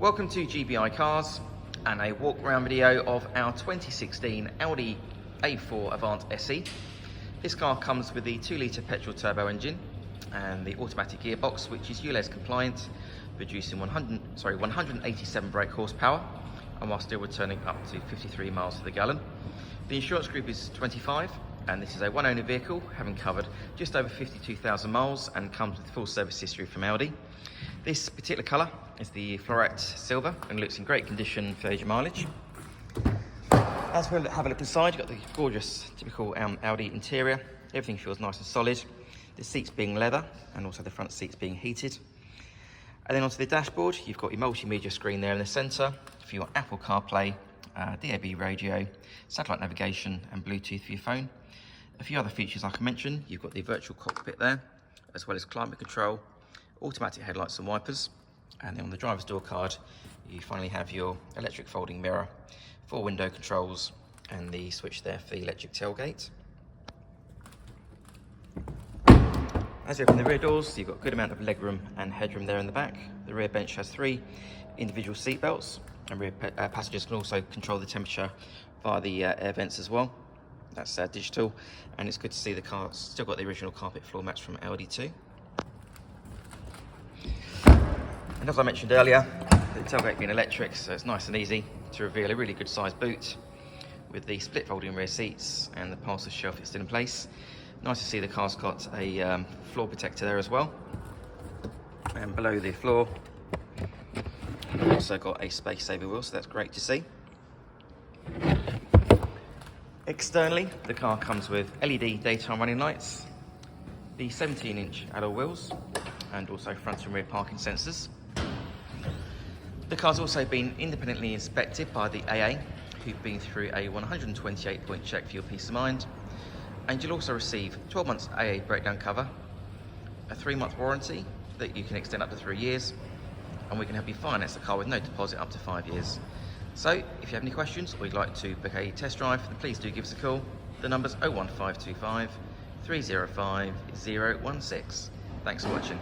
Welcome to GBI Cars and a walk around video of our 2016 Audi A4 Avant SE. This car comes with the 2-litre petrol turbo engine and the automatic gearbox, which is Ulez compliant, producing 187 brake horsepower and while still returning up to 53 miles to the gallon. The insurance group is 25 and this is a one-owner vehicle, having covered just over 52,000 miles and comes with full service history from Audi. This particular colour is the Floret Silver and looks in great condition for age and mileage. As we'll have a look inside, you've got the gorgeous typical Audi interior. Everything feels nice and solid. The seats being leather and also the front seats being heated. And then onto the dashboard, you've got your multimedia screen there in the centre for your Apple Carplay, DAB radio, satellite navigation and Bluetooth for your phone. A few other features I can mention, you've got the virtual cockpit there, as well as climate control, automatic headlights and wipers. And then on the driver's door card, you finally have your electric folding mirror, 4 window controls, and the switch there for the electric tailgate. As you open the rear doors, you've got a good amount of legroom and headroom there in the back. The rear bench has 3 individual seat belts, and rear passengers can also control the temperature via the air vents as well. That's digital, and it's good to see the car's still got the original carpet floor mats from Audi too. And as I mentioned earlier, the tailgate being electric, so it's nice and easy to reveal a really good sized boot with the split folding rear seats and the parcel shelf that's still in place. Nice to see the car's got a floor protector there as well. And below the floor, we've also got a space saver wheel, so that's great to see. Externally, the car comes with LED daytime running lights, the 17-inch alloy wheels, and also front and rear parking sensors. The car's also been independently inspected by the AA, who've been through a 128-point check for your peace of mind. And you'll also receive 12 months AA breakdown cover, a 3-month warranty that you can extend up to 3 years, and we can help you finance the car with no deposit up to 5 years. So, if you have any questions or you'd like to book a test drive, then please do give us a call. The number's 01525 305 016. Thanks for watching.